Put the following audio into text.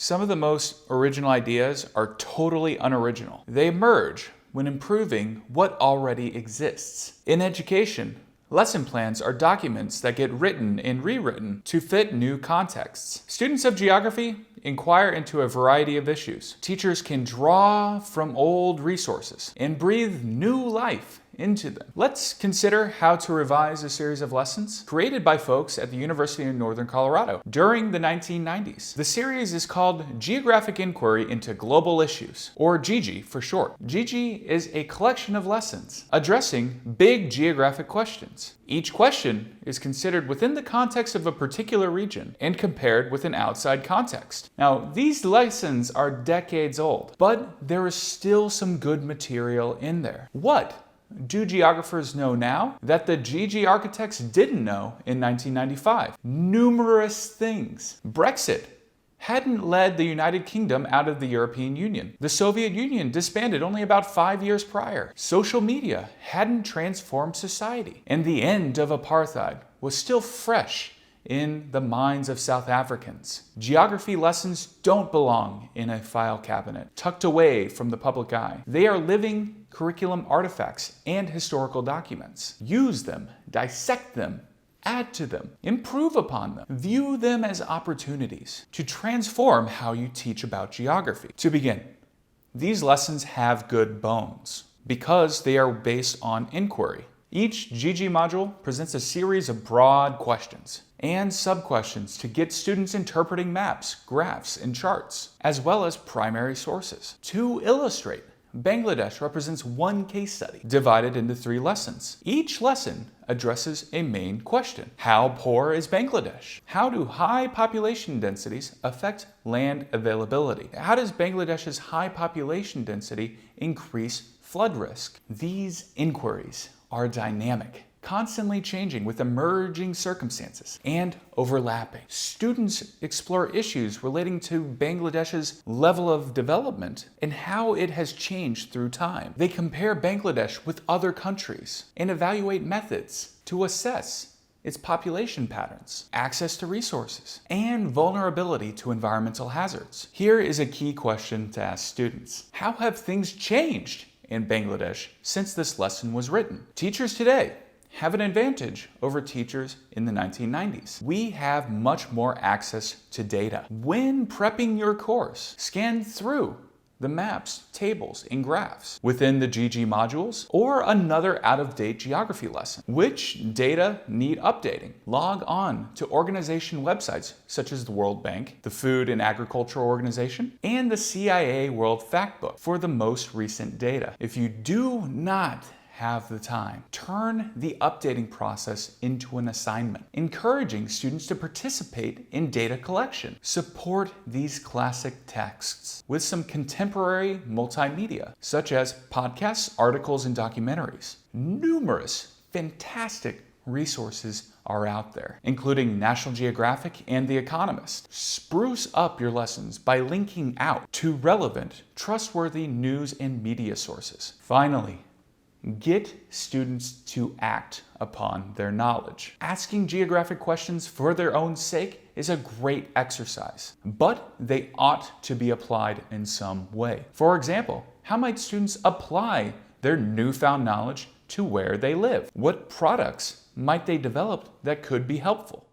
Some of the most original ideas are totally unoriginal. They emerge when improving what already exists. In education, lesson plans are documents that get written and rewritten to fit new contexts. Students of geography inquire into a variety of issues. Teachers can draw from old resources and breathe new life into them. Let's consider how to revise a series of lessons created by folks at the University of Northern Colorado during the 1990s. The series is called Geographic Inquiry into Global Issues, or GG for short. GG is a collection of lessons addressing big geographic questions. Each question is considered within the context of a particular region and compared with an outside context. Now, these lessons are decades old, but there is still some good material in there. What do geographers know now that the GG architects didn't know in 1995? Numerous things. Brexit hadn't led the United Kingdom out of the European Union. The Soviet Union disbanded only about 5 years prior. Social media hadn't transformed society. And the end of apartheid was still fresh in the minds of South Africans. Geography lessons don't belong in a file cabinet, tucked away from the public eye. They are living curriculum artifacts and historical documents. Use them, dissect them, add to them, improve upon them. View them as opportunities to transform how you teach about geography. To begin, these lessons have good bones because they are based on inquiry. Each GG module presents a series of broad questions and sub-questions to get students interpreting maps, graphs, and charts, as well as primary sources. To illustrate, Bangladesh represents one case study divided into 3 lessons. Each lesson addresses a main question. How poor is Bangladesh? How do high population densities affect land availability? How does Bangladesh's high population density increase flood risk? These inquiries are dynamic, constantly changing with emerging circumstances and overlapping. Students explore issues relating to Bangladesh's level of development and how it has changed through time. They compare Bangladesh with other countries and evaluate methods to assess its population patterns, access to resources, and vulnerability to environmental hazards. Here is a key question to ask students. How have things changed in Bangladesh since this lesson was written? Teachers today have an advantage over teachers in the 1990s. We have much more access to data. When prepping your course, scan through the maps, tables, and graphs within the GG modules or another out-of-date geography lesson. Which data need updating? Log on to organization websites such as the World Bank, the Food and Agriculture Organization, and the CIA World Factbook for the most recent data. If you do not have the time, turn the updating process into an assignment, encouraging students to participate in data collection. Support these classic texts with some contemporary multimedia, such as podcasts, articles, and documentaries. Numerous fantastic resources are out there, including National Geographic and The Economist. Spruce up your lessons by linking out to relevant, trustworthy news and media sources. Finally, get students to act upon their knowledge. Asking geographic questions for their own sake is a great exercise, but they ought to be applied in some way. For example, how might students apply their newfound knowledge to where they live? What products might they develop that could be helpful?